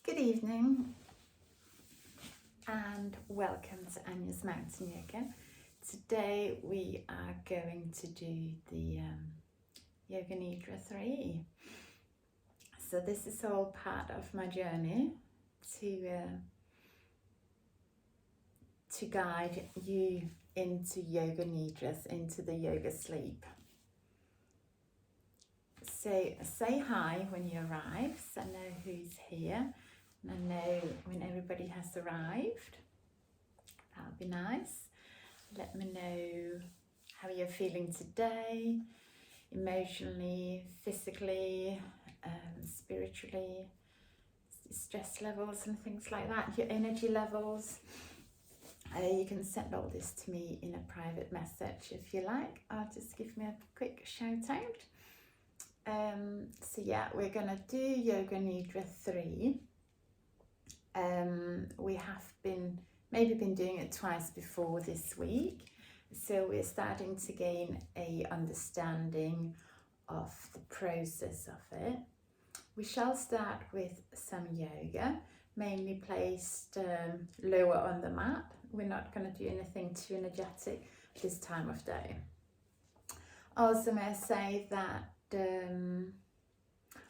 Good evening and welcome to Anya's Mountain Yoga. Today we are going to do the Yoga Nidra 3. So this is all part of my journey to guide you into Yoga Nidras, into the yoga sleep. So say hi when you arrive, so I know who's here. I know when everybody has arrived. That would be nice. Let me know how you're feeling today, emotionally, physically, spiritually, stress levels and things like that, your energy levels. You can send all this to me in a private message if you like, or just give me a quick shout out. So yeah, we're gonna do Yoga Nidra 3. We have been doing it twice before this week, so we're starting to gain a understanding of the process of it. We shall start with some yoga, mainly placed lower on the mat. We're not going to do anything too energetic this time of day. Also, may I say that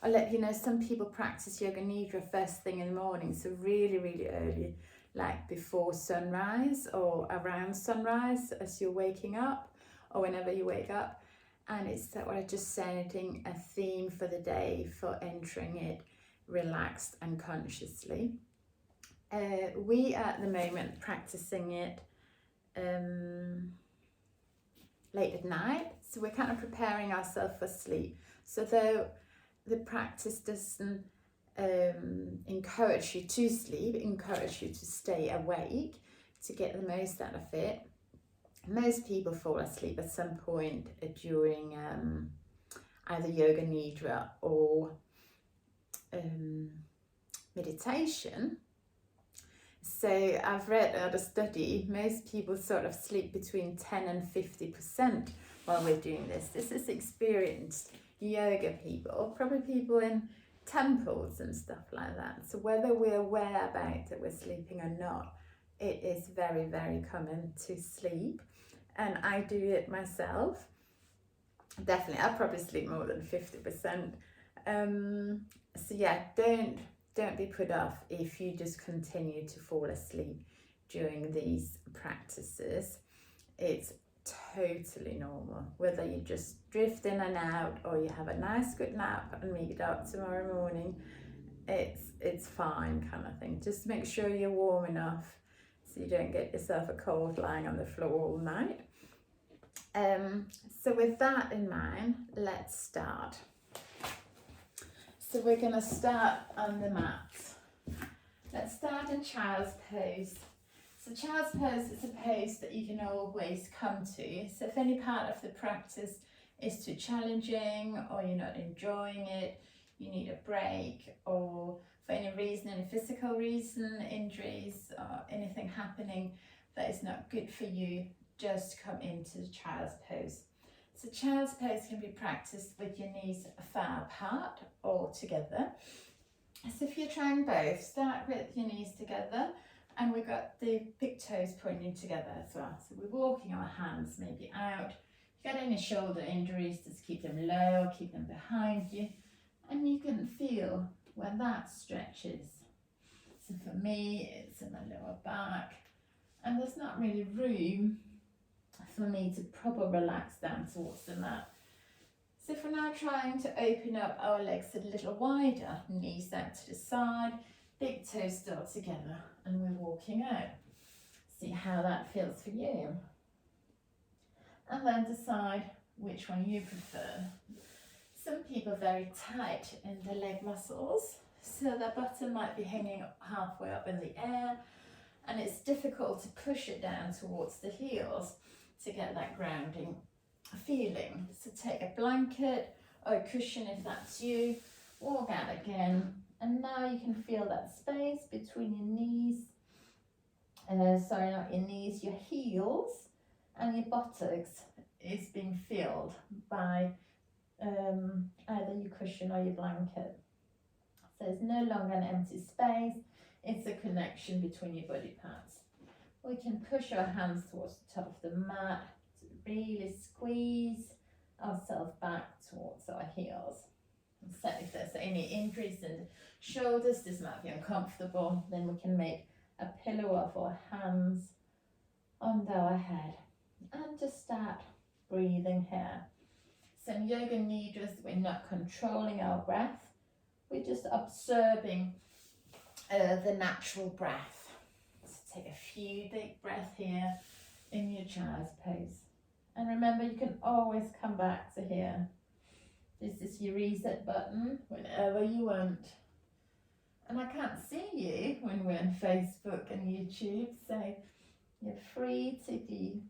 I'll let you know, some people practice Yoga Nidra first thing in the morning, so really, really early, like before sunrise or around sunrise as you're waking up or whenever you wake up. And it's that what I just setting a theme for the day, for entering it relaxed and consciously. We are at the moment practicing it late at night, so we're kind of preparing ourselves for sleep. So though the practice doesn't encourage you to sleep, encourage you to stay awake, to get the most out of it. Most people fall asleep at some point during either Yoga Nidra or meditation. So I've read out a study, most people sort of sleep between 10 and 50% while we're doing this. This is experienced yoga people, probably people in temples and stuff like that. So whether we're aware about that we're sleeping or not, it is very, very common to sleep. And I do it myself. Definitely, I probably sleep more than 50%. So yeah, don't be put off if you just continue to fall asleep during these practices. It's totally normal, whether you just drift in and out or you have a nice good nap and make it up tomorrow morning. It's fine, kind of thing. Just make sure you're warm enough so you don't get yourself a cold lying on the floor all night. So with that in mind, let's start. So we're going to start on the mat. Let's start in child's pose. So child's pose is a pose that you can always come to. So if any part of the practice is too challenging or you're not enjoying it, you need a break, or for any reason, any physical reason, injuries or anything happening that is not good for you, just come into the child's pose. So child's pose can be practiced with your knees far apart or together. So if you're trying both, start with your knees together, and we've got the big toes pointing together as well. So we're walking our hands maybe out. If you've got any shoulder injuries, just keep them low, keep them behind you, and you can feel where that stretches. So for me, it's in my lower back, and there's not really room for me to properly relax down towards the mat. So if we're now trying to open up our legs a little wider, knees out to the side, big toes still together, and we're walking out. See how that feels for you. And then decide which one you prefer. Some people are very tight in the leg muscles, so their bottom might be hanging halfway up in the air, and it's difficult to push it down towards the heels to get that grounding feeling. So take a blanket or a cushion if that's you, walk out again, and now you can feel that space between your knees, not your knees, your heels and your buttocks is being filled by either your cushion or your blanket. So There's no longer an empty space. It's a connection between your body parts. We can push our hands towards the top of the mat to really squeeze ourselves back towards our heels. And so if there's any increase in the shoulders, this might be uncomfortable, then we can make a pillow of our hands under our head and just start breathing here. Some yoga nidras, we're not controlling our breath, we're just observing the natural breath. So take a few deep breaths here in your child's pose. And remember, you can always come back to here. This is your reset button whenever you want. And I can't see you when we're on Facebook and YouTube, so you're free to do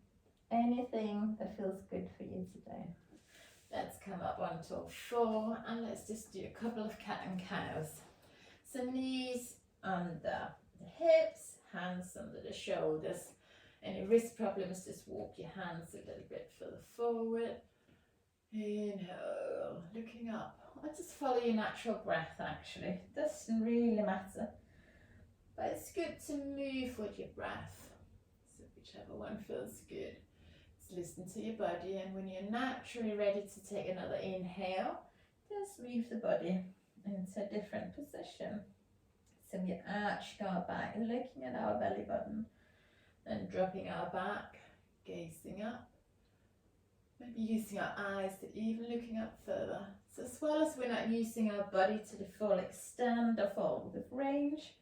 anything that feels good for you today. Let's come up onto all four and let's just do a couple of cat and cows. So knees under the hips, hands under the shoulders. Any wrist problems, just walk your hands a little bit further forward. Inhale, looking up. Or just follow your natural breath actually. It doesn't really matter. But it's good to move with your breath. So whichever one feels good. Just listen to your body, and when you're naturally ready to take another inhale, just move the body into a different position. So we arch our back, looking at our belly button, and dropping our back, gazing up. Maybe using our eyes to even looking up further. So as well as we're not using our body to the full extent or full with range,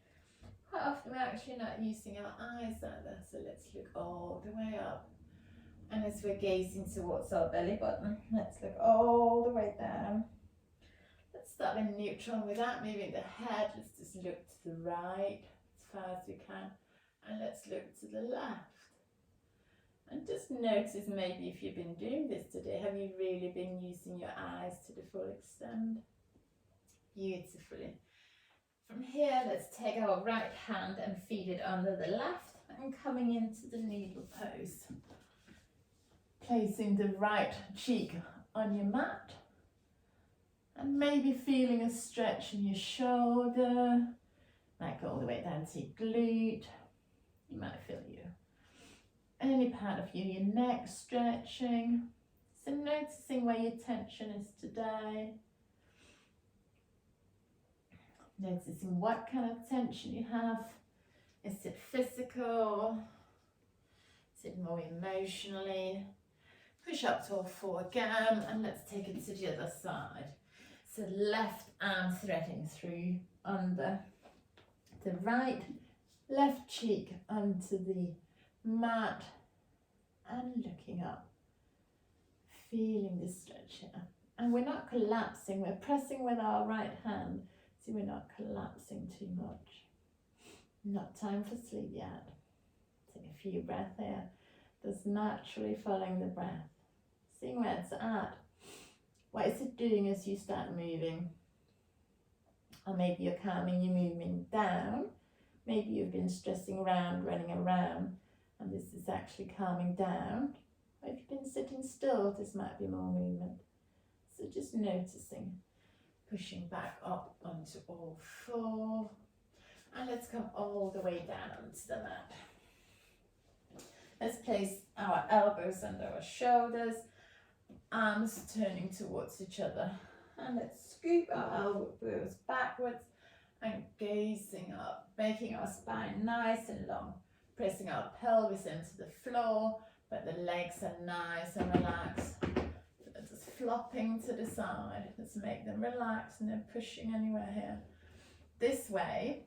quite often we're actually not using our eyes either. So let's look all the way up. And as we're gazing towards our belly button, let's look all the way down. Let's start in neutral without moving the head. Let's just look to the right as far as we can. And let's look to the left. And just notice maybe if you've been doing this today, have you really been using your eyes to the full extent? Beautifully. From here, let's take our right hand and feed it under the left and coming into the needle pose. Placing the right cheek on your mat and maybe feeling a stretch in your shoulder, might go all the way down to your glute. You might feel any part of your neck stretching. So noticing where your tension is today. Noticing what kind of tension you have. Is it physical? Is it more emotionally? Push up to all four again and let's take it to the other side. So left arm threading through under the right, left cheek onto the mat and looking up, feeling the stretch here. And we're not collapsing, we're pressing with our right hand, so we're not collapsing too much. Not time for sleep yet. Take a few breaths here, just naturally following the breath, seeing where it's at. What is it doing as you start moving? Or maybe you're calming your movement down. Maybe you've been stressing around, running around, and this is actually calming down. Or if you've been sitting still, this might be more movement. So just noticing, pushing back up onto all four. And let's come all the way down onto the mat. Let's place our elbows under our shoulders, arms turning towards each other. And let's scoop our elbows backwards and gazing up, making our spine nice and long. Pressing our pelvis into the floor, but the legs are nice and relaxed. Just flopping to the side. Let's make them relax and then pushing anywhere here. This way,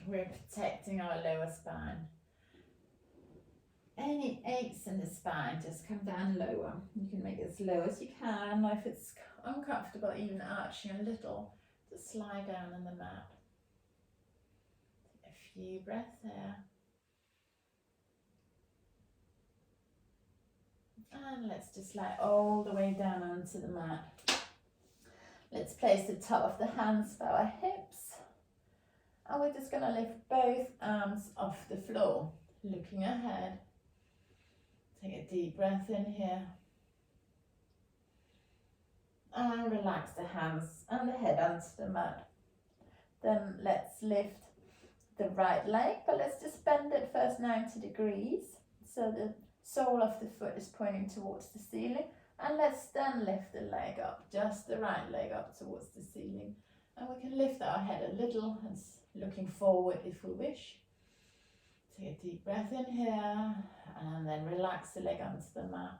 we're protecting our lower spine. Any aches in the spine, just come down lower. You can make it as low as you can. If it's uncomfortable, even arching a little, just slide down on the mat. Take a few breaths there. And let's just lie all the way down onto the mat. Let's place the top of the hands by our hips. And we're just going to lift both arms off the floor, looking ahead. Take a deep breath in here. And relax the hands and the head onto the mat. Then let's lift the right leg, but let's just bend it first 90 degrees. So the sole of the foot is pointing towards the ceiling. And let's then lift the leg up, just the right leg up towards the ceiling. And we can lift our head a little and looking forward if we wish. Take a deep breath in here and then relax the leg onto the mat.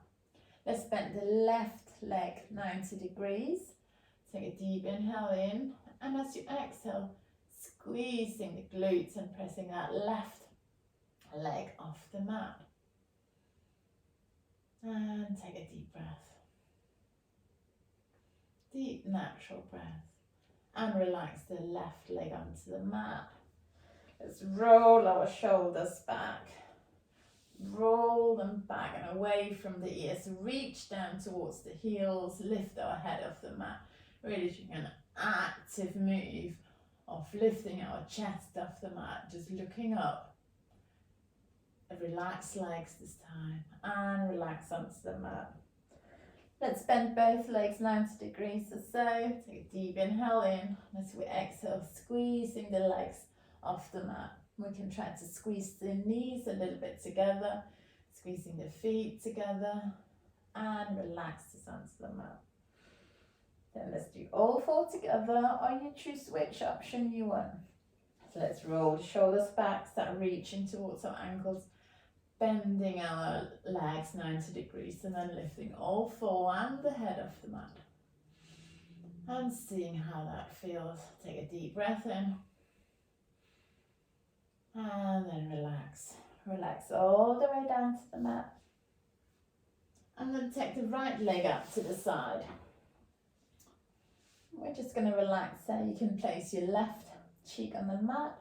Let's bend the left leg 90 degrees. Take a deep inhale in, and as you exhale, squeezing the glutes and pressing that left leg off the mat. And take a deep breath. Deep natural breath. And relax the left leg onto the mat. Let's roll our shoulders back. Roll them back and away from the ears. Reach down towards the heels. Lift our head off the mat. Really doing an active move of lifting our chest off the mat. Just looking up. Relax legs this time. And relax onto the mat. Let's bend both legs 90 degrees or so. Take a deep inhale in. As we exhale, squeezing the legs off the mat. We can try to squeeze the knees a little bit together, squeezing the feet together, and relax this onto the mat. Then let's do all four together, or you choose which option you want. So let's roll the shoulders back, start reaching towards our ankles, bending our legs 90 degrees, and then lifting all four and the head off the mat. And seeing how that feels. Take a deep breath in. And then relax. Relax all the way down to the mat. And then take the right leg up to the side. We're just going to relax there. You can place your left cheek on the mat.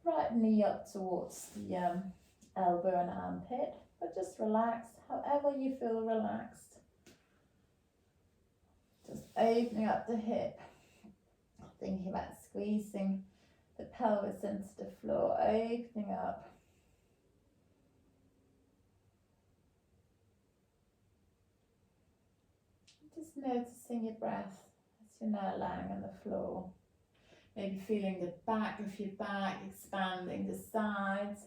Right knee up towards the elbow and armpit. But just relax however you feel relaxed. Just opening up the hip. Thinking about squeezing the pelvis into the floor, opening up. Just noticing your breath as you're now lying on the floor. Maybe feeling the back of your back expanding, the sides,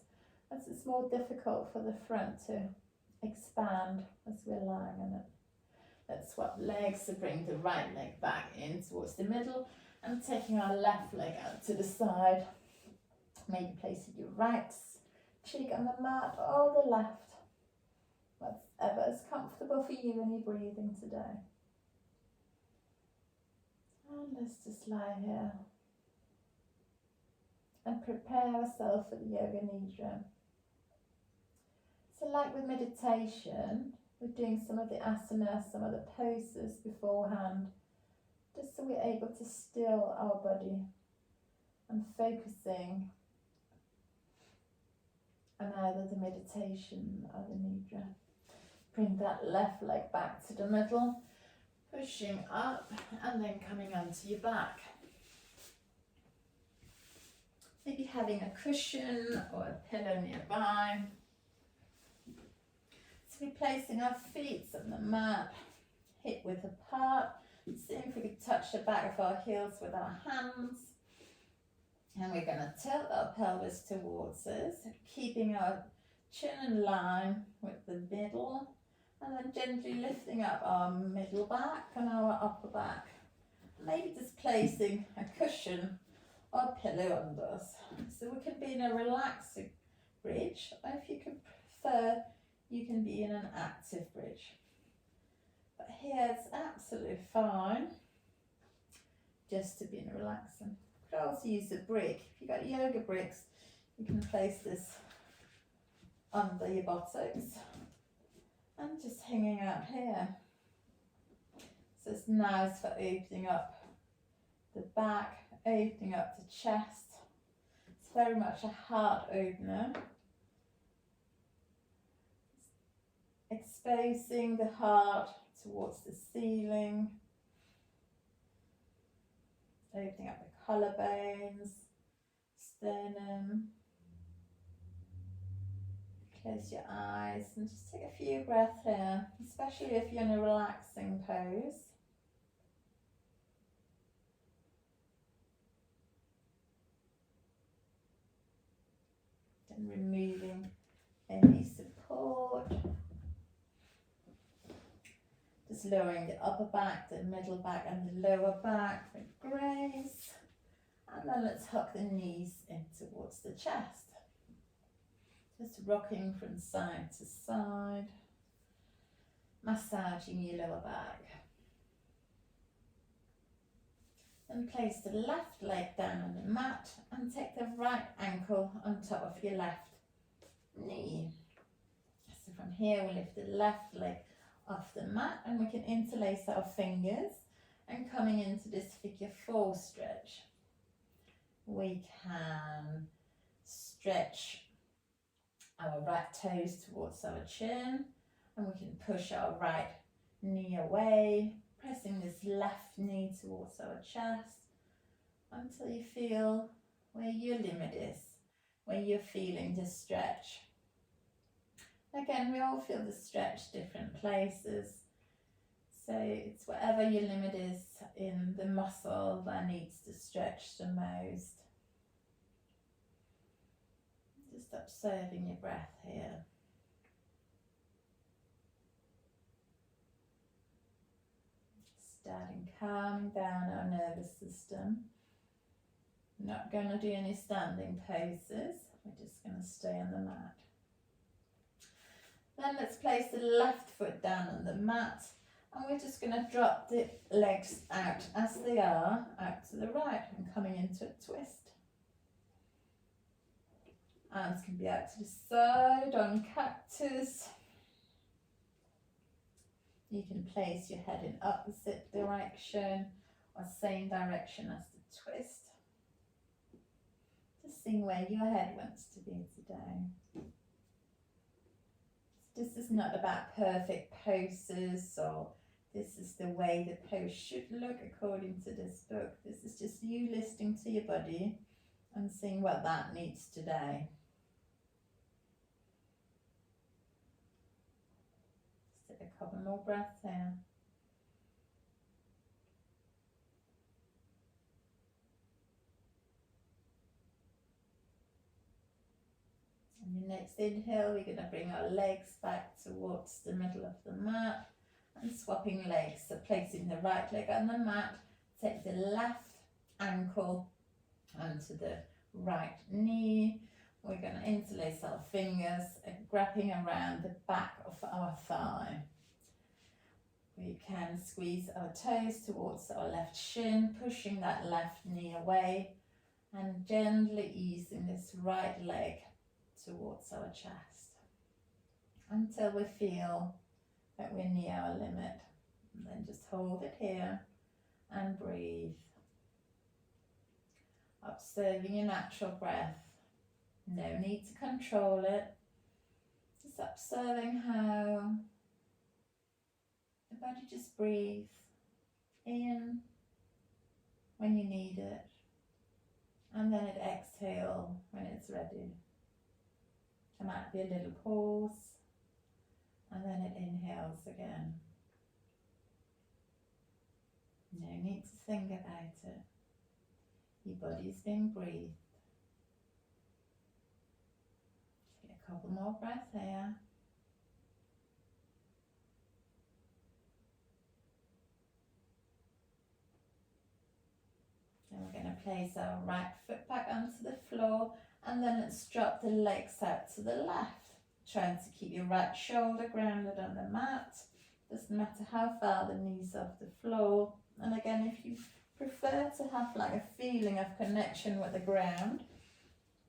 as it's more difficult for the front to expand as we're lying on it. Let's swap legs to bring the right leg back in towards the middle. And taking our left leg out to the side. Maybe placing your right cheek on the mat or the left. Whatever is comfortable for you when you're breathing today. And let's just lie here. And prepare ourselves for the Yoga Nidra. So like with meditation, we're doing some of the asanas, some of the poses beforehand. Just so we're able to still our body and focusing on either the meditation or the Nidra. Bring that left leg back to the middle, pushing up and then coming onto your back. Maybe having a cushion or a pillow nearby. So we're placing our feet on the mat, hip width apart. See if we can touch the back of our heels with our hands. And we're going to tilt our pelvis towards us, keeping our chin in line with the middle. And then gently lifting up our middle back and our upper back. Maybe just placing a cushion or a pillow under us. So we can be in a relaxing bridge, or if you can prefer, you can be in an active bridge. But here it's absolutely fine just to be in a relaxing. You could also use a brick. If you've got yoga bricks, you can place this under your buttocks and just hanging out here. So it's nice for opening up the back, opening up the chest. It's very much a heart opener. Exposing the heart towards the ceiling, opening up the collarbones, sternum. Close your eyes and just take a few breaths here, especially if you're in a relaxing pose. and removing any support. Just lowering the upper back, the middle back and the lower back with grace. And then let's hook the knees in towards the chest. Just rocking from side to side, massaging your lower back. Then place the left leg down on the mat and take the right ankle on top of your left knee. So from here we lift the left leg off the mat and we can interlace our fingers, and coming into this figure 4 stretch, we can stretch our right toes towards our chin, and we can push our right knee away, pressing this left knee towards our chest until you feel where your limit is, where you're feeling the stretch. Again, we all feel the stretch different places, so it's whatever your limit is in the muscle that needs to stretch the most. Just observing your breath here. Starting calming down our nervous system. We're not going to do any standing poses, we're just going to stay on the mat. Then let's place the left foot down on the mat, and we're just going to drop the legs out as they are, out to the right, and coming into a twist. Arms can be out to the side on cactus. You can place your head in opposite direction or same direction as the twist. Just seeing where your head wants to be today. This is not about perfect poses or this is the way the pose should look according to this book. This is just you listening to your body and seeing what that needs today. Just take a couple more breaths here. On your next inhale, we're going to bring our legs back towards the middle of the mat and swapping legs. So placing the right leg on the mat, take the left ankle onto the right knee. We're going to interlace our fingers and wrapping around the back of our thigh. We can squeeze our toes towards our left shin, pushing that left knee away and gently easing this right leg towards our chest until we feel that we're near our limit. And then just hold it here and breathe. Observing your natural breath. No need to control it. Just observing how the body just breathes in when you need it, and then it exhales when it's ready. There might be a little pause, and then it inhales again. No need to think about it. Your body's being breathed. Take a couple more breaths here. Then we're going to place our right foot back onto the floor, and then let's drop the legs out to the left. Trying to keep your right shoulder grounded on the mat. Doesn't matter how far the knees off the floor. And again, if you prefer to have like a feeling of connection with the ground,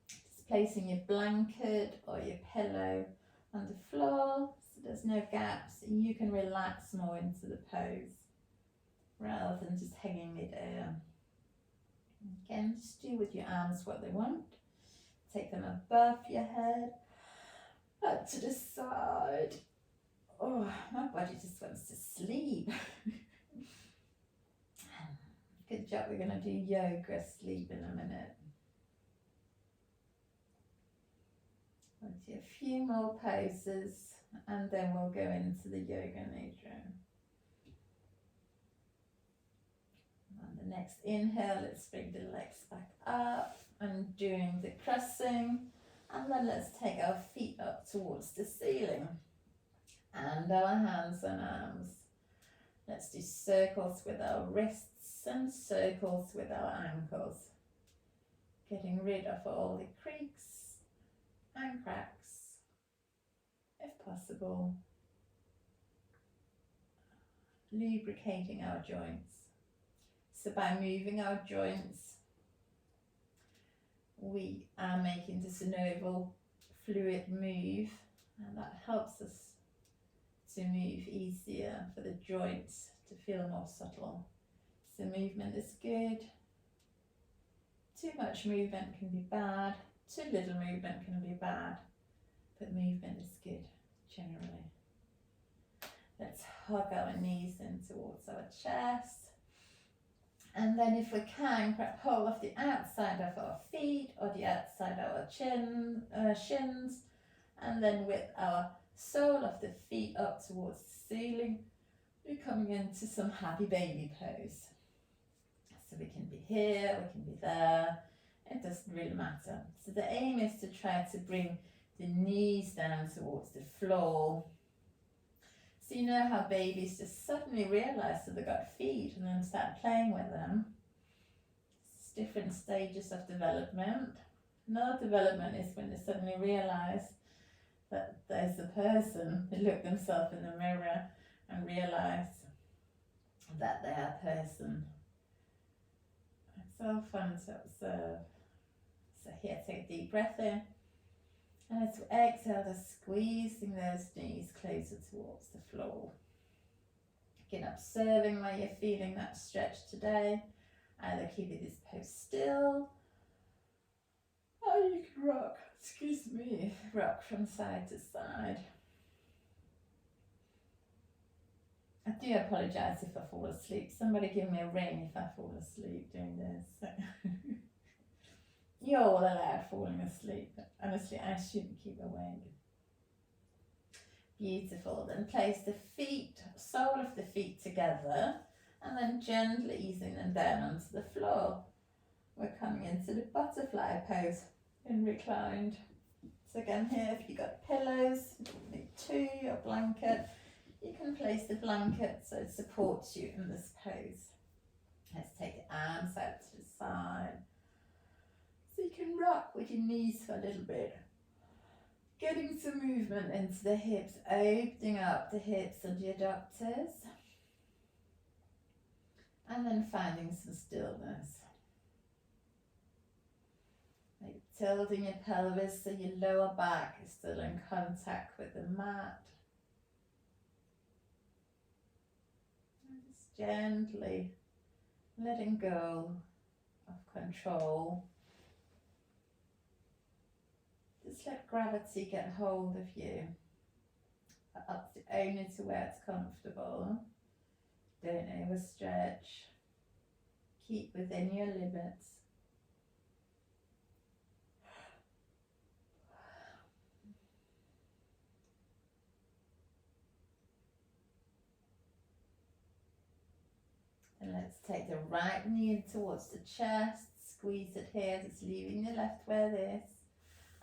just placing your blanket or your pillow on the floor so there's no gaps, and you can relax more into the pose rather than just hanging midair. Again, just do with your arms what they want. Take them above your head, up to the side. Oh, my body just wants to sleep. Good job, we're going to do yoga sleep in a minute. We'll do a few more poses and then we'll go into the yoga nidra. On the next inhale, let's bring the legs back up and doing the crossing. And then let's take our feet up towards the ceiling and our hands and arms. Let's do circles with our wrists and circles with our ankles, getting rid of all the creaks and cracks if possible, lubricating our joints. So by moving our joints, we are making the synovial fluid move, and that helps us to move easier, for the joints to feel more subtle. So movement is good. Too much movement can be bad, too little movement can be bad, but movement is good generally. Let's hug our knees in towards our chest. And then if we can, grab hold of the outside of our feet or the outside of our shins, and then with our sole of the feet up towards the ceiling, we're coming into some happy baby pose. So we can be here, we can be there, it doesn't really matter. So the aim is to try to bring the knees down towards the floor. So you know how babies just suddenly realise that they've got feet and then start playing with them. It's different stages of development. Another development is when they suddenly realise that there's a person. They look themselves in the mirror and realise that they are a person. It's so fun to observe. So here, take a deep breath in. And as we exhale, just squeezing those knees closer towards the floor. Again, observing where you're feeling that stretch today. Either keeping this pose still, or you can rock from side to side. I do apologise if I fall asleep. Somebody give me a ring if I fall asleep doing this. You're all allowed falling asleep, but honestly, I shouldn't keep awake. Beautiful. Then place the feet, sole of the feet together, and then gently easing them down onto the floor. We're coming into the butterfly pose in reclined. So again here, if you've got pillows, maybe two, or blanket, you can place the blanket so it supports you in this pose. Let's take the arms out to the side. So you can rock with your knees for a little bit. Getting some movement into the hips, opening up the hips and the adductors. And then finding some stillness. Maybe tilting your pelvis so your lower back is still in contact with the mat. And just gently letting go of control. Just let gravity get hold of you, up to only to where it's comfortable. Don't overstretch. Keep within your limits. And let's take the right knee towards the chest. Squeeze it here, just leaving the left where it is.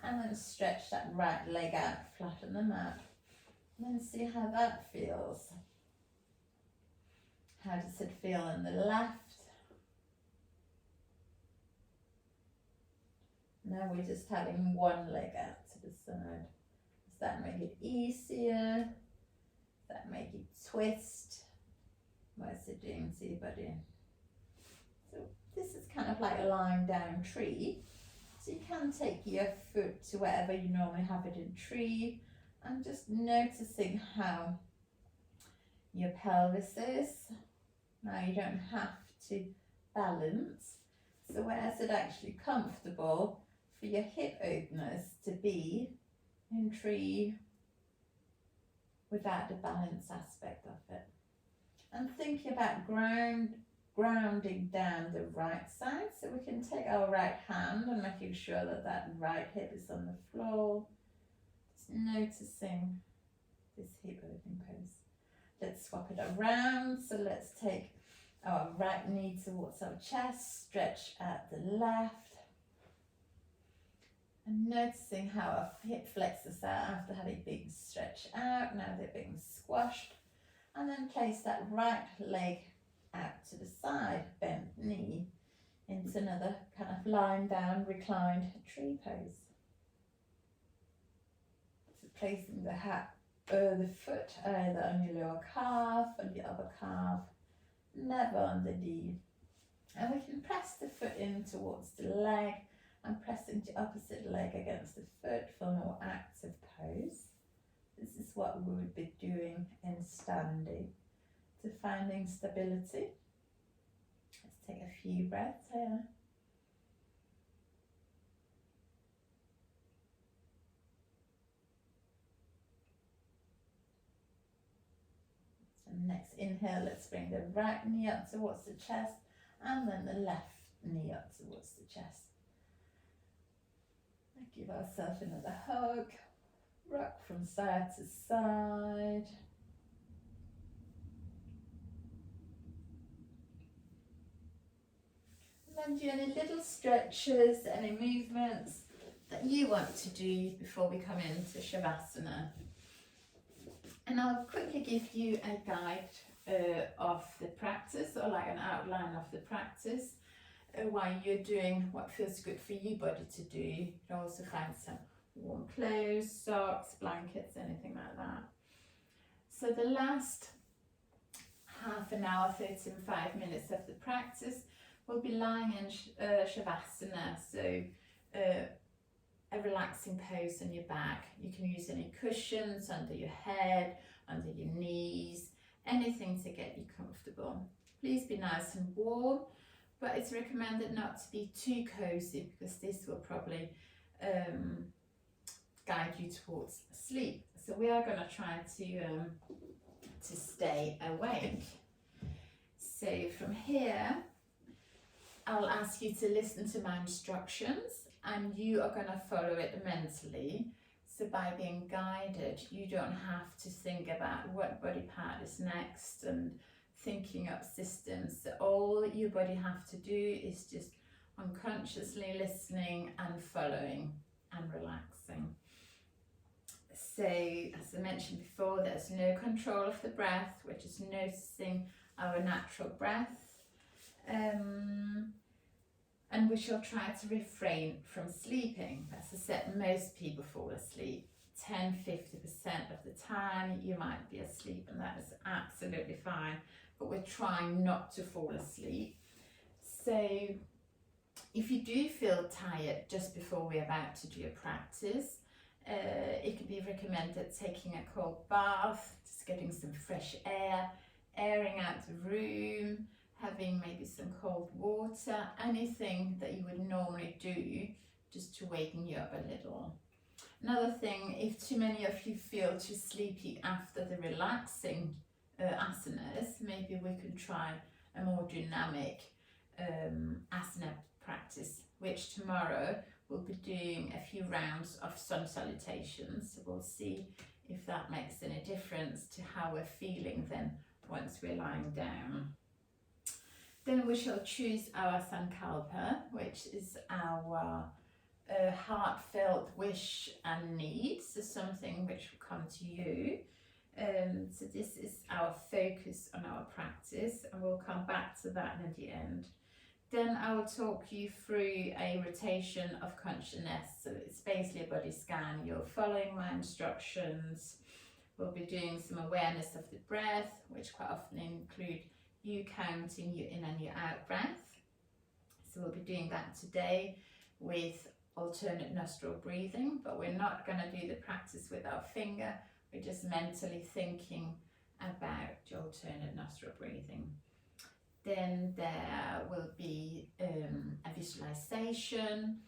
And then stretch that right leg out, flat on the mat. And then see how that feels. How does it feel in the left? Now we're just having one leg out to the side. Does that make it easier? Does that make it twist? What's it doing to your body? So this is kind of like a lying down tree. So you can take your foot to wherever you normally have it in tree and just noticing how your pelvis is. Now you don't have to balance. So where is it actually comfortable for your hip openers to be in tree without the balance aspect of it? And thinking about grounding down the right side, so we can take our right hand and making sure that that right hip is on the floor. Just noticing this hip opening pose. Let's swap it around. So let's take our right knee towards our chest, stretch at the left. And noticing how our hip flexors out after having been stretched out. Now they're being squashed. And then place that right leg out to the side, bent knee, into another kind of lying down, reclined tree pose. So placing the foot either on your lower calf, on the upper calf, never on the knee. And we can press the foot in towards the leg and pressing the opposite leg against the foot for a more active pose. This is what we would be doing in standing to finding stability. Let's take a few breaths here. So next inhale, let's bring the right knee up towards the chest and then the left knee up towards the chest. Give ourselves another hug. Rock from side to side. And then do any little stretches, any movements that you want to do before we come into Shavasana. And I'll quickly give you a guide of the practice, or like an outline of the practice, while you're doing what feels good for your body to do. You can also find some warm clothes, socks, blankets, anything like that. So the last half an hour, 35 minutes of the practice, we'll be lying in Shavasana, so a relaxing pose on your back. You can use any cushions under your head, under your knees, anything to get you comfortable. Please be nice and warm, but it's recommended not to be too cozy because this will probably guide you towards sleep. So we are going to try to stay awake. So from here, I'll ask you to listen to my instructions and you are going to follow it mentally. So by being guided, you don't have to think about what body part is next and thinking up systems. So all your body have to do is just unconsciously listening and following and relaxing. So as I mentioned before, there's no control of the breath. We're just noticing our natural breath. And we shall try to refrain from sleeping. As I said, most people fall asleep. 10-50% of the time you might be asleep, and that is absolutely fine, but we're trying not to fall asleep. So if you do feel tired just before we're about to do a practice, it could be recommended taking a cold bath, just getting some fresh air, airing out the room, having maybe some cold water, anything that you would normally do just to waken you up a little. Another thing, if too many of you feel too sleepy after the relaxing asanas, maybe we can try a more dynamic asana practice, which tomorrow we'll be doing a few rounds of sun salutations. So we'll see if that makes any difference to how we're feeling then once we're lying down. Then we shall choose our sankalpa, which is our heartfelt wish and need, so something which will come to you. So this is our focus on our practice, and we'll come back to that in the end. Then I will talk you through a rotation of consciousness. So it's basically a body scan. You're following my instructions. We'll be doing some awareness of the breath, which quite often include you counting your in and your out breath. So we'll be doing that today with alternate nostril breathing, but we're not going to do the practice with our finger. We're just mentally thinking about the alternate nostril breathing. Then there will be a visualization,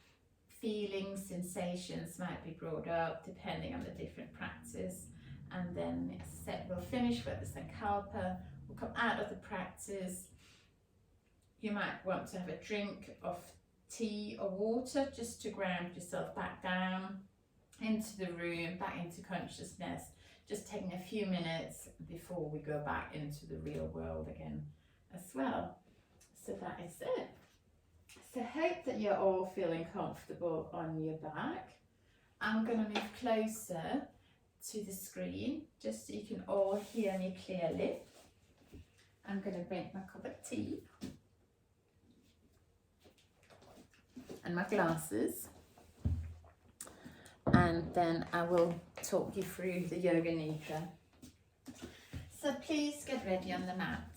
feelings, sensations might be brought up depending on the different practice. And then, as I said, we'll finish with the sankalpa. We'll come out of the practice. You might want to have a drink of tea or water just to ground yourself back down into the room, back into consciousness, just taking a few minutes before we go back into the real world again as well. So that is it. So hope that you're all feeling comfortable on your back. I'm going to move closer to the screen just so you can all hear me clearly. I'm going to make my cup of tea and my glasses, and then I will talk you through the Yoga Nidra. So please get ready on the mat.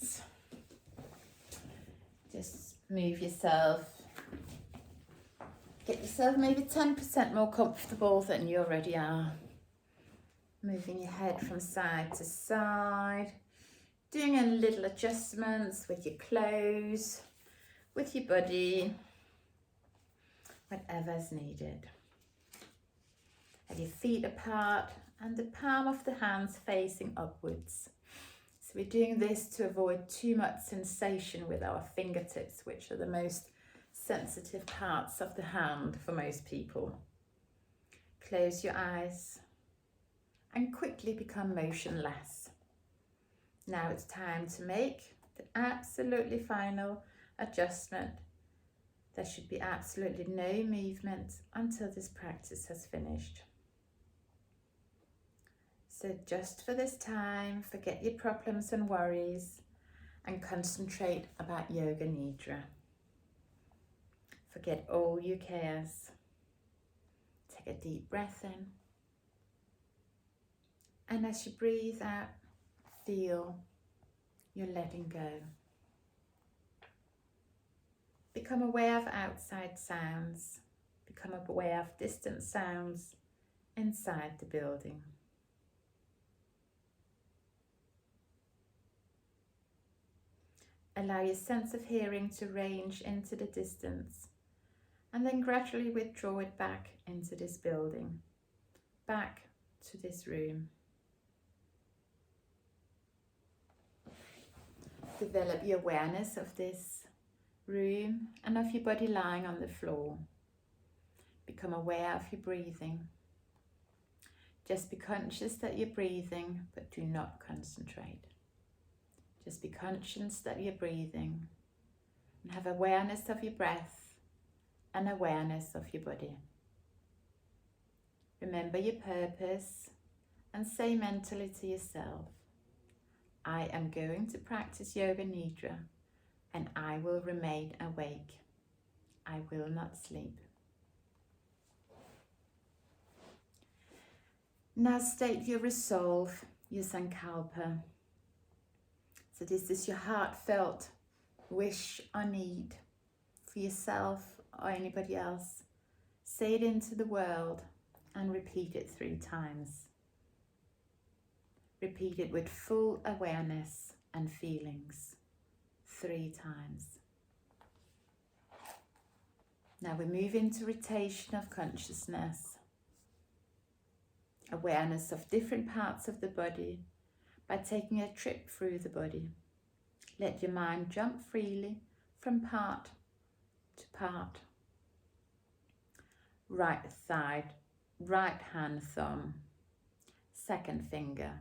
Just move yourself. Get yourself maybe 10% more comfortable than you already are. Moving your head from side to side. Doing a little adjustments with your clothes, with your body, whatever's needed. Have your feet apart and the palm of the hands facing upwards. So we're doing this to avoid too much sensation with our fingertips, which are the most sensitive parts of the hand for most people. Close your eyes and quickly become motionless. Now it's time to make the absolutely final adjustment. There should be absolutely no movement until this practice has finished. So just for this time, forget your problems and worries and concentrate about Yoga Nidra. Forget all your cares. Take a deep breath in. And as you breathe out, feel you're letting go. Become aware of outside sounds. Become aware of distant sounds inside the building. Allow your sense of hearing to range into the distance, and then gradually withdraw it back into this building, back to this room. Develop your awareness of this room and of your body lying on the floor. Become aware of your breathing. Just be conscious that you're breathing, but do not concentrate. Just be conscious that you're breathing and have awareness of your breath and awareness of your body. Remember your purpose and say mentally to yourself, I am going to practice Yoga Nidra and I will remain awake. I will not sleep. Now state your resolve, your sankalpa. So this is your heartfelt wish or need for yourself or anybody else. Say it into the world and repeat it 3 times. Repeat it with full awareness and feelings 3 times. Now we move into rotation of consciousness. Awareness of different parts of the body by taking a trip through the body. Let your mind jump freely from part to part. Right side, right hand thumb, second finger,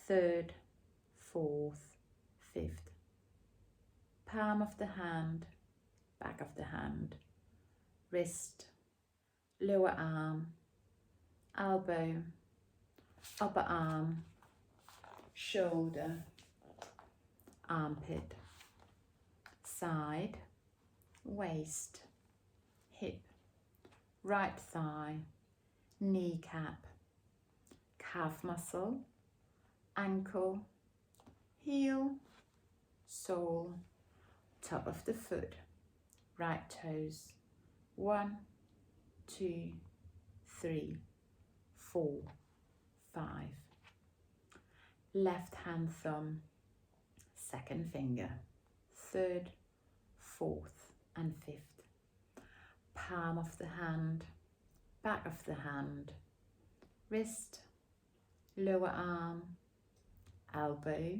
third, fourth, fifth. Palm of the hand, back of the hand, wrist, lower arm, elbow, upper arm, shoulder, armpit, side, waist, hip, right thigh, kneecap, calf muscle, ankle, heel, sole, top of the foot, right toes, 1, 2, 3, 4, 5. Left hand thumb, second finger, third, fourth and fifth. Palm of the hand, back of the hand, wrist, lower arm, elbow,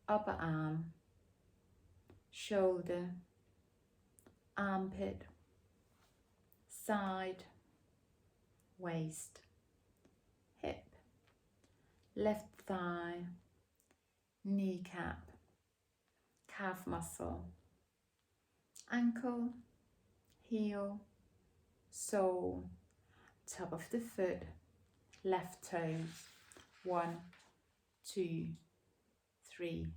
upper arm, shoulder, armpit, side, waist, hip, left thigh, kneecap, calf muscle, ankle, heel, sole, top of the foot, left toes, 1, 2, 3,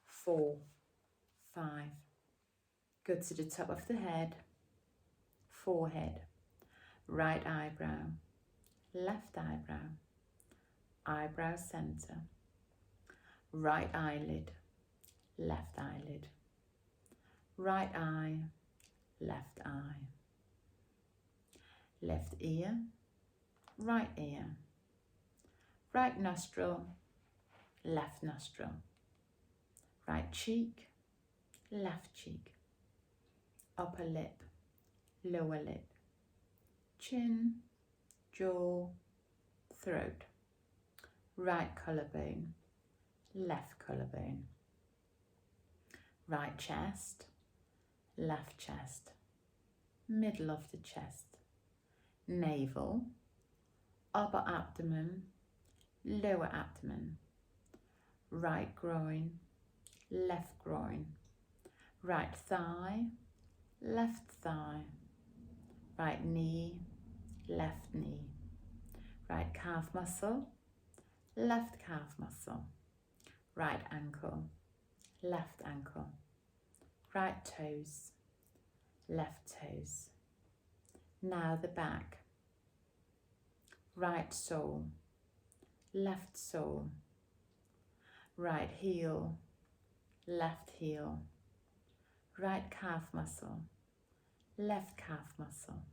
4, 5. Go to the top of the head, forehead, right eyebrow, left eyebrow, eyebrow center, right eyelid, left eyelid, right eye, left eye, left ear, right ear, right nostril, left nostril, right cheek, left cheek, upper lip, lower lip, chin, jaw, throat, right collarbone, left collarbone, right chest, left chest, middle of the chest, navel, upper abdomen, lower abdomen, right groin, left groin, right thigh, left thigh, right knee, left knee, right calf muscle, left calf muscle, right ankle, left ankle, right toes, left toes. Now the back, right sole, left sole, right heel, left heel, right calf muscle, left calf muscle,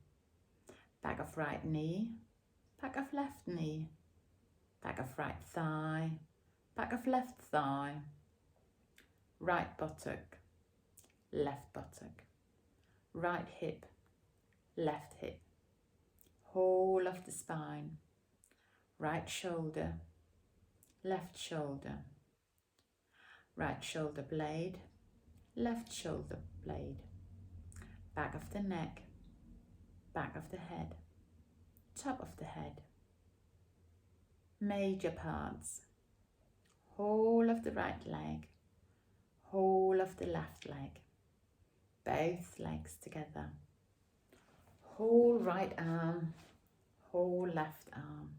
back of right knee, back of left knee, back of right thigh, back of left thigh, right buttock, left buttock, right hip, left hip, whole of the spine, right shoulder, left shoulder, right shoulder blade, left shoulder blade, back of the neck, back of the head, top of the head, major parts, whole of the right leg, whole of the left leg, both legs together, whole right arm, whole left arm,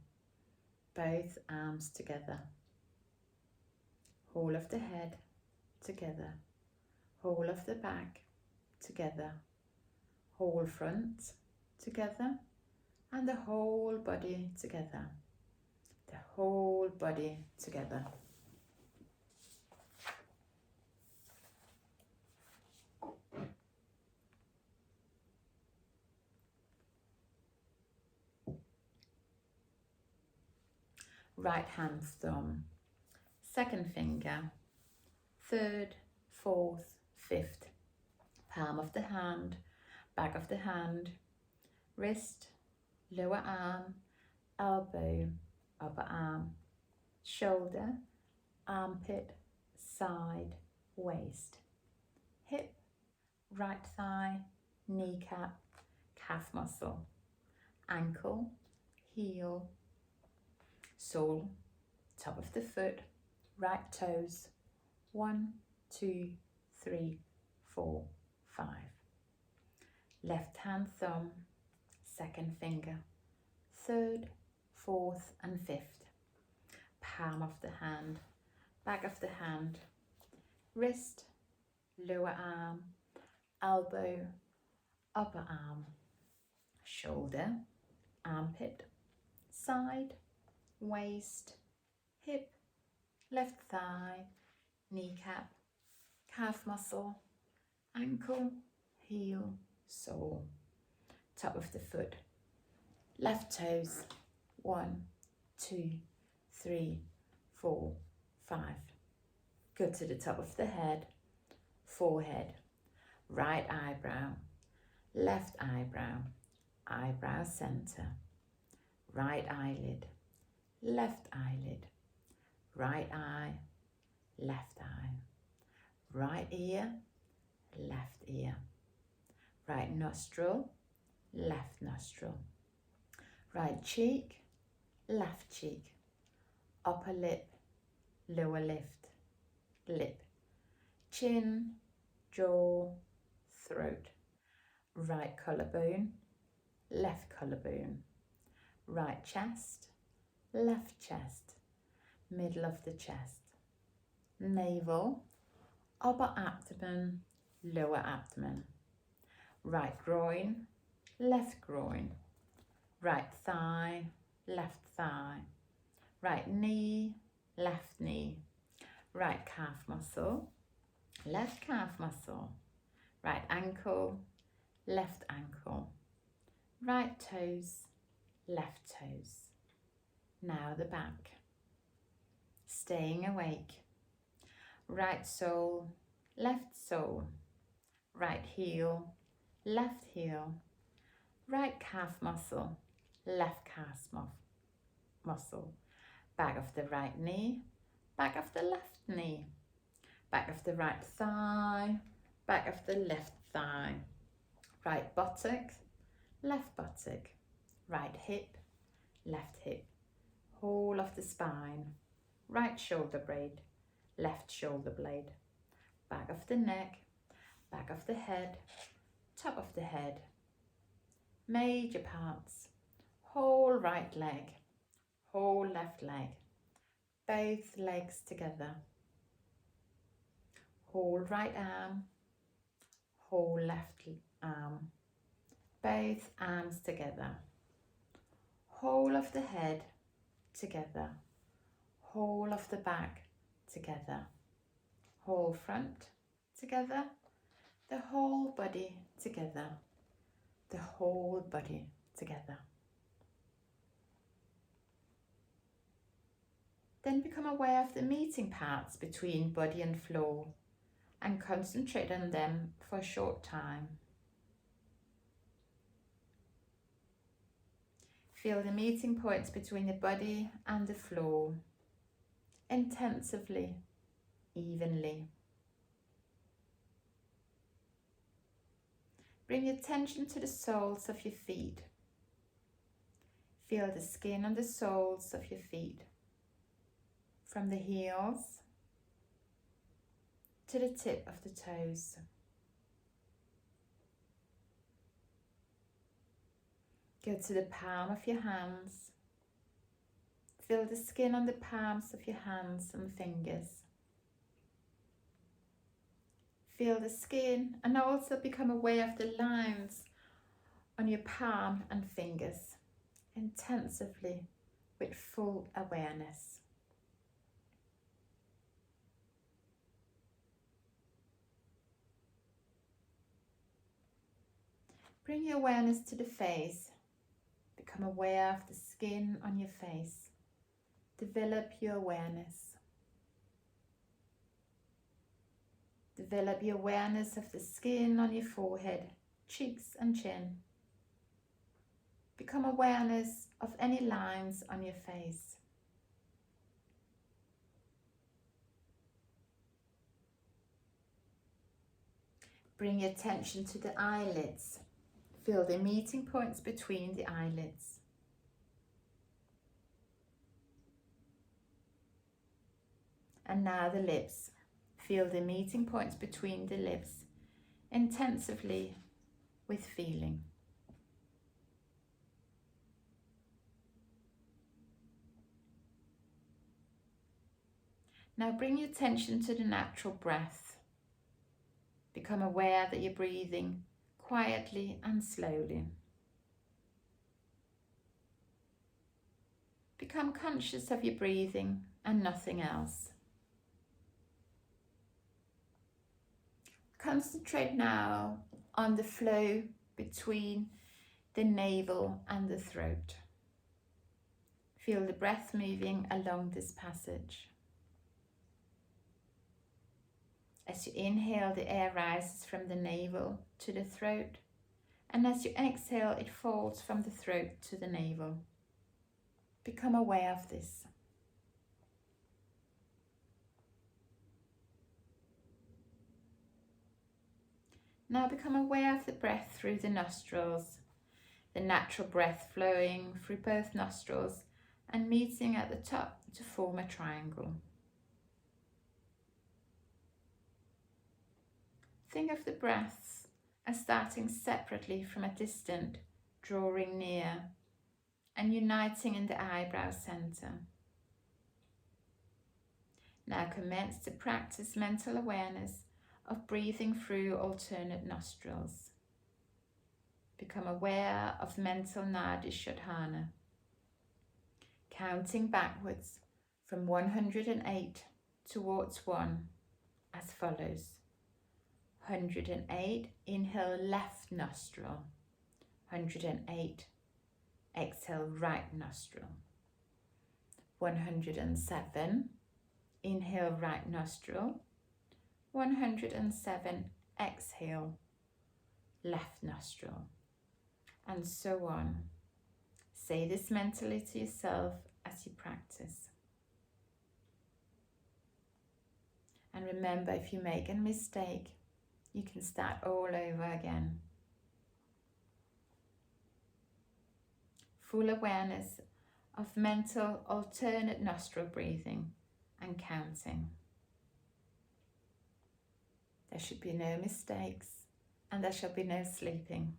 both arms together, whole of the head together, whole of the back together, whole front together, and the whole body together, the whole body together. Right hand thumb, second finger, third, fourth, fifth, palm of the hand, back of the hand, wrist, lower arm, elbow, upper arm, shoulder, armpit, side, waist, hip, right thigh, kneecap, calf muscle, ankle, heel, sole, top of the foot, right toes, 1, 2, 3, 4, 5. Left hand thumb, second finger, third, fourth and fifth, palm of the hand, back of the hand, wrist, lower arm, elbow, upper arm, shoulder, armpit, side, waist, hip, left thigh, kneecap, calf muscle, ankle, heel, sole, top of the foot, left toes, 1, 2, 3, 4, 5. Go to the top of the head, forehead, right eyebrow, left eyebrow, eyebrow center, right eyelid, left eyelid, right eye, left eye, right ear, left ear, right nostril, left nostril, right cheek, left cheek, upper lip, lower lip, chin, jaw, throat. Right collarbone, left collarbone. Right chest, left chest. Middle of the chest. Navel, upper abdomen, lower abdomen. Right groin, left groin. Right thigh, left thigh. Right knee, left knee. Right calf muscle, left calf muscle. Right ankle, left ankle. Right toes, left toes. Now the back. Staying awake. Right sole, left sole. Right heel, left heel. Right calf muscle, left calf muscle. Back of the right knee, back of the left knee. Back of the right thigh, back of the left thigh. Right buttock, left buttock. Right hip, left hip. Whole of the spine. Right shoulder blade, left shoulder blade. Back of the neck, back of the head, top of the head. Major parts. Whole right leg, whole left leg. Both legs together. Whole right arm, whole left arm. Both arms together. Whole of the head together. Whole of the back together. Whole front together. The whole body together. The whole body together. Then become aware of the meeting parts between body and floor and concentrate on them for a short time. Feel the meeting points between the body and the floor, intensively, evenly. Bring your attention to the soles of your feet. Feel the skin on the soles of your feet, from the heels to the tip of the toes. Go to the palm of your hands. Feel the skin on the palms of your hands and fingers. Feel the skin and also become aware of the lines on your palm and fingers, intensively, with full awareness. Bring your awareness to the face. Become aware of the skin on your face. Develop your awareness. Develop your awareness of the skin on your forehead, cheeks and chin. Become awareness of any lines on your face. Bring your attention to the eyelids. Feel the meeting points between the eyelids. And now the lips. Feel the meeting points between the lips, intensively, with feeling. Now bring your attention to the natural breath. Become aware that you're breathing quietly and slowly. Become conscious of your breathing and nothing else. Concentrate now on the flow between the navel and the throat. Feel the breath moving along this passage. As you inhale, the air rises from the navel to the throat, and as you exhale, it falls from the throat to the navel. Become aware of this. Now become aware of the breath through the nostrils, the natural breath flowing through both nostrils and meeting at the top to form a triangle. Think of the breath as starting separately from a distant, drawing near, and uniting in the eyebrow center. Now commence to practice mental awareness of breathing through alternate nostrils. Become aware of mental Nadi Shodhana, counting backwards from 108 towards 1 as follows. 108, inhale left nostril. 108, exhale right nostril. 107, inhale right nostril. 107, exhale left nostril. And so on. Say this mentally to yourself as you practice. And remember, if you make a mistake, you can start all over again. Full awareness of mental alternate nostril breathing and counting. There should be no mistakes and there shall be no sleeping.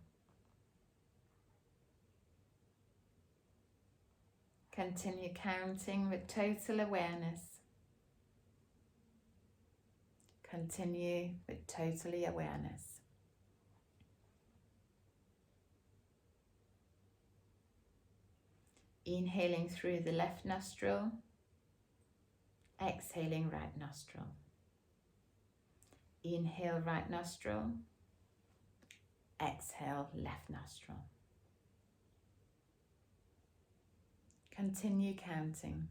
Continue counting with total awareness. Continue with totally awareness. Inhaling through the left nostril, exhaling right nostril. Inhale right nostril, exhale left nostril. Continue counting.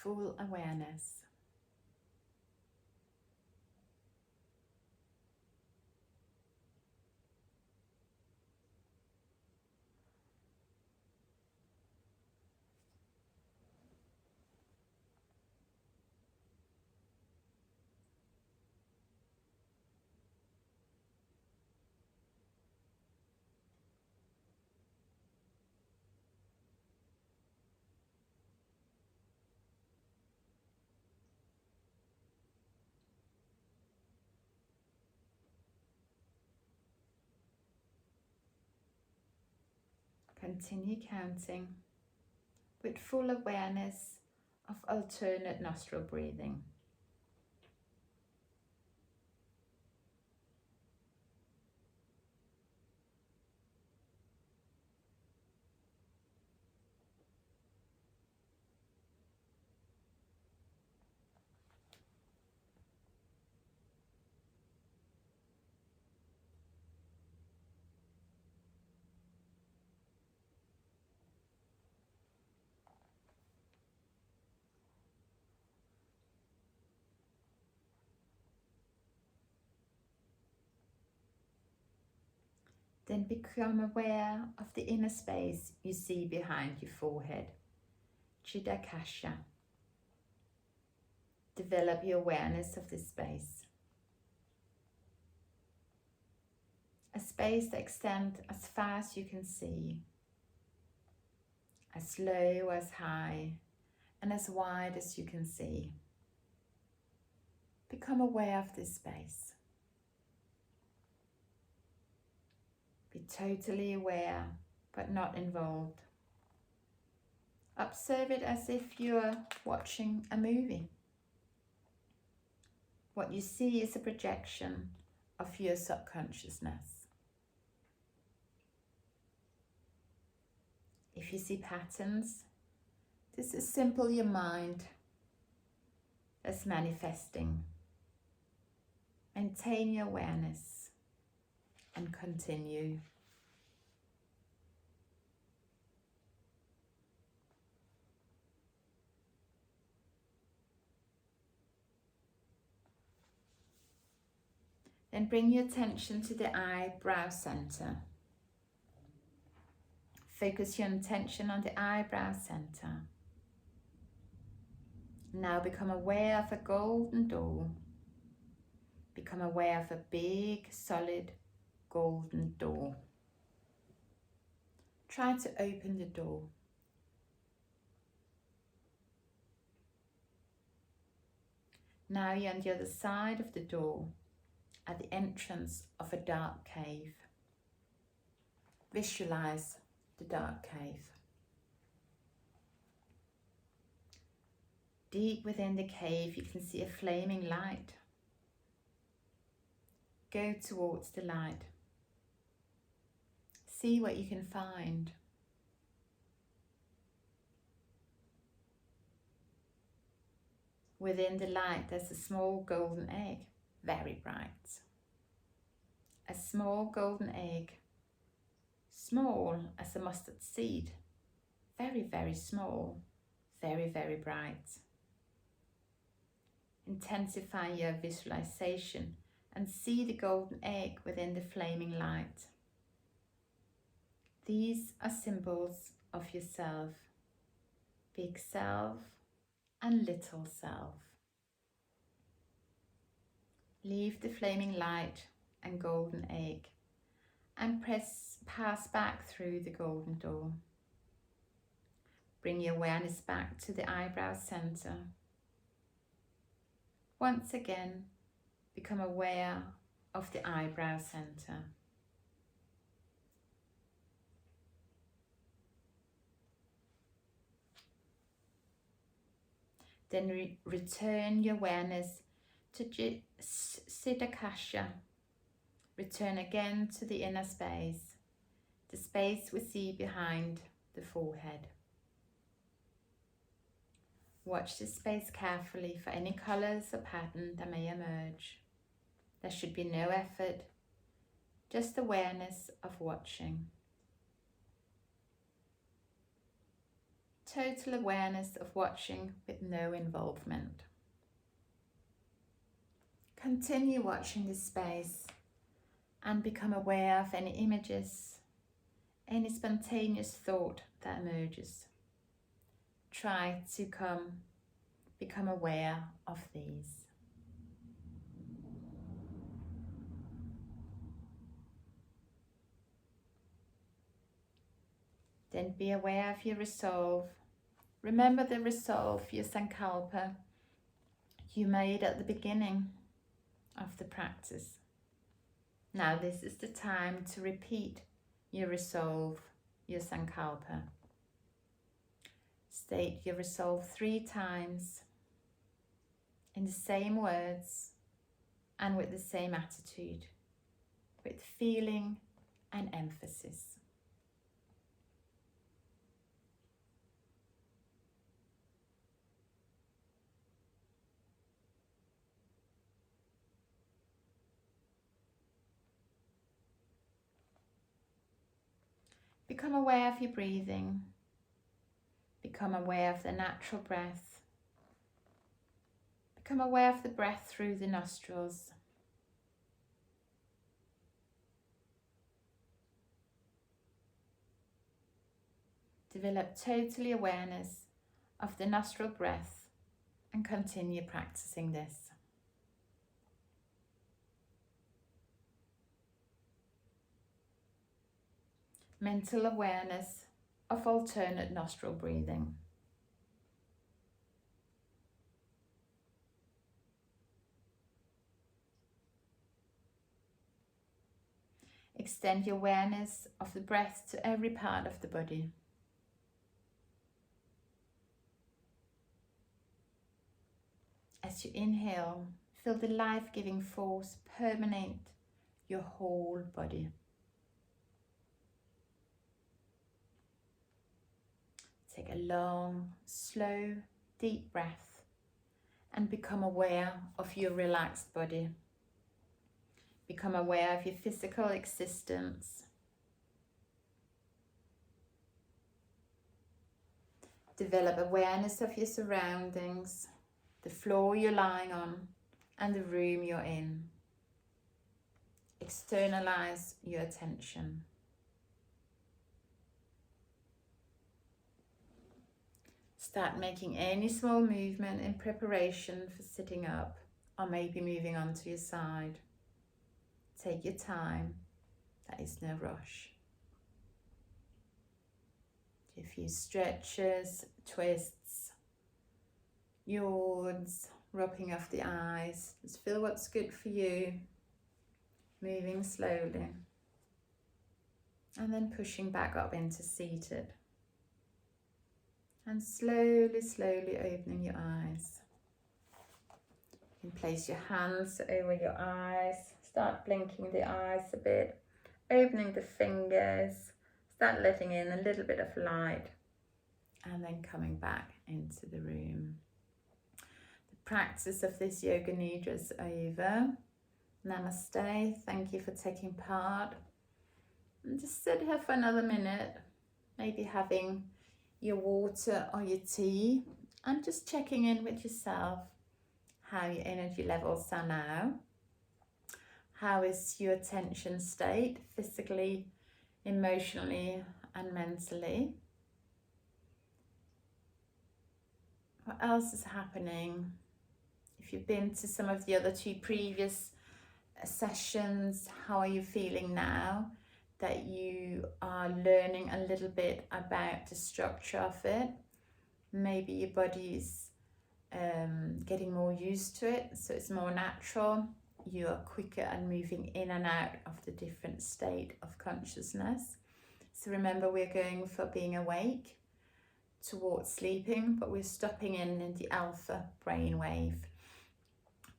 Full awareness. Continue counting with full awareness of alternate nostril breathing. Then become aware of the inner space you see behind your forehead, Chidakasha. Develop your awareness of this space. A space that extends as far as you can see, as low as high, and as wide as you can see. Become aware of this space. Be totally aware, but not involved. Observe it as if you're watching a movie. What you see is a projection of your subconsciousness. If you see patterns, this is simply your mind that's manifesting. Maintain your awareness and continue. Then bring your attention to the eyebrow center. Focus your attention on the eyebrow center. Now become aware of a golden door. Become aware of a big, solid, golden door. Try to open the door. Now you're on the other side of the door at the entrance of a dark cave. Visualize the dark cave. Deep within the cave, you can see a flaming light. Go towards the light. See what you can find. Within the light, there's a small golden egg, very bright. A small golden egg, small as a mustard seed, very, very small, very, very bright. Intensify your visualization and see the golden egg within the flaming light. These are symbols of yourself, big self and little self. Leave the flaming light and golden egg and pass back through the golden door. Bring your awareness back to the eyebrow center. Once again, become aware of the eyebrow center. Then return your awareness to Siddhakasha. Return again to the inner space, the space we see behind the forehead. Watch this space carefully for any colours or pattern that may emerge. There should be no effort, just awareness of watching. Total awareness of watching with no involvement. Continue watching this space and become aware of any images, any spontaneous thought that emerges. Try to become aware of these. Then be aware of your resolve. Remember the resolve, your sankalpa, you made at the beginning of the practice. Now this is the time to repeat your resolve, your sankalpa. State your resolve 3 times in the same words and with the same attitude, with feeling and emphasis. Become aware of your breathing. Become aware of the natural breath. Become aware of the breath through the nostrils. Develop totally awareness of the nostril breath and continue practicing this. Mental awareness of alternate nostril breathing. Extend your awareness of the breath to every part of the body. As you inhale, feel the life-giving force permeate your whole body. Take a long, slow, deep breath and become aware of your relaxed body. Become aware of your physical existence. Develop awareness of your surroundings, the floor you're lying on and the room you're in. Externalize your attention. Start making any small movement in preparation for sitting up or maybe moving on to your side. Take your time, there is no rush. Do a few stretches, twists, yawns, rubbing off the eyes. Just feel what's good for you. Moving slowly. And then pushing back up into seated. And slowly, slowly opening your eyes. You can place your hands over your eyes. Start blinking the eyes a bit. Opening the fingers. Start letting in a little bit of light. And then coming back into the room. The practice of this Yoga Nidra is over. Namaste. Thank you for taking part. And just sit here for another minute. Maybe having your water or your tea. And just checking in with yourself. How your energy levels are now. How is your attention state physically, emotionally and mentally? What else is happening? If you've been to some of the other two previous sessions, how are you feeling now that you are learning a little bit about the structure of it? Maybe your body's getting more used to it, so it's more natural. You are quicker and moving in and out of the different state of consciousness. So remember, we're going for being awake towards sleeping, but we're stopping in the alpha brainwave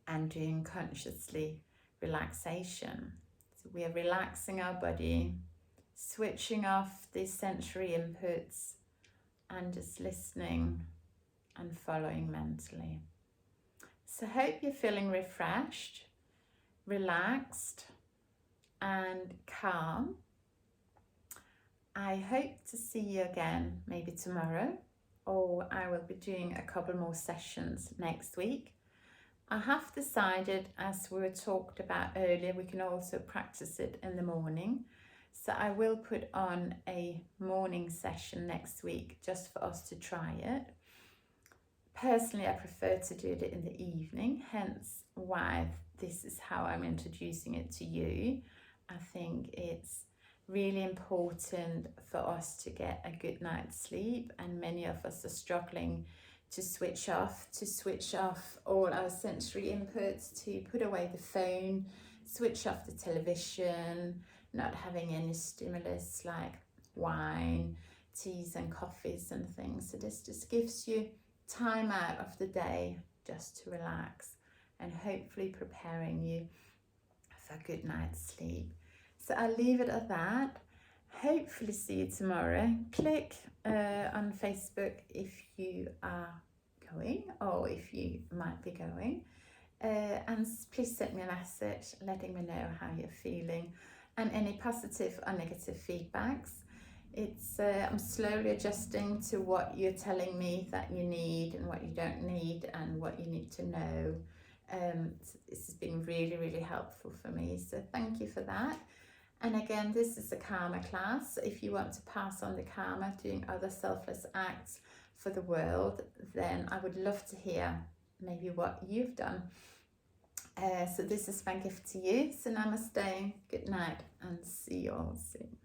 and doing consciously relaxation. So we are relaxing our body, switching off these sensory inputs and just listening and following mentally. So I hope you're feeling refreshed, relaxed and calm. I hope to see you again maybe tomorrow, or I will be doing a couple more sessions next week. I have decided, as we were talked about earlier, we can also practice it in the morning. So I will put on a morning session next week just for us to try it. Personally, I prefer to do it in the evening, hence why this is how I'm introducing it to you. I think it's really important for us to get a good night's sleep, and many of us are struggling to switch off all our sensory inputs, to put away the phone, switch off the television, not having any stimulus like wine, teas and coffees and things. So this just gives you time out of the day just to relax, and hopefully preparing you for a good night's sleep. So I'll leave it at that. Hopefully see you tomorrow. Click on Facebook if you are going, or if you might be going. And please send me a message letting me know how you're feeling and any positive or negative feedbacks. I'm slowly adjusting to what you're telling me that you need and what you don't need and what you need to know. This has been really, really helpful for me. So thank you for that. And again, this is a karma class. So if you want to pass on the karma, doing other selfless acts for the world, then I would love to hear maybe what you've done. So this is my gift to you. So namaste, good night, and see you all soon.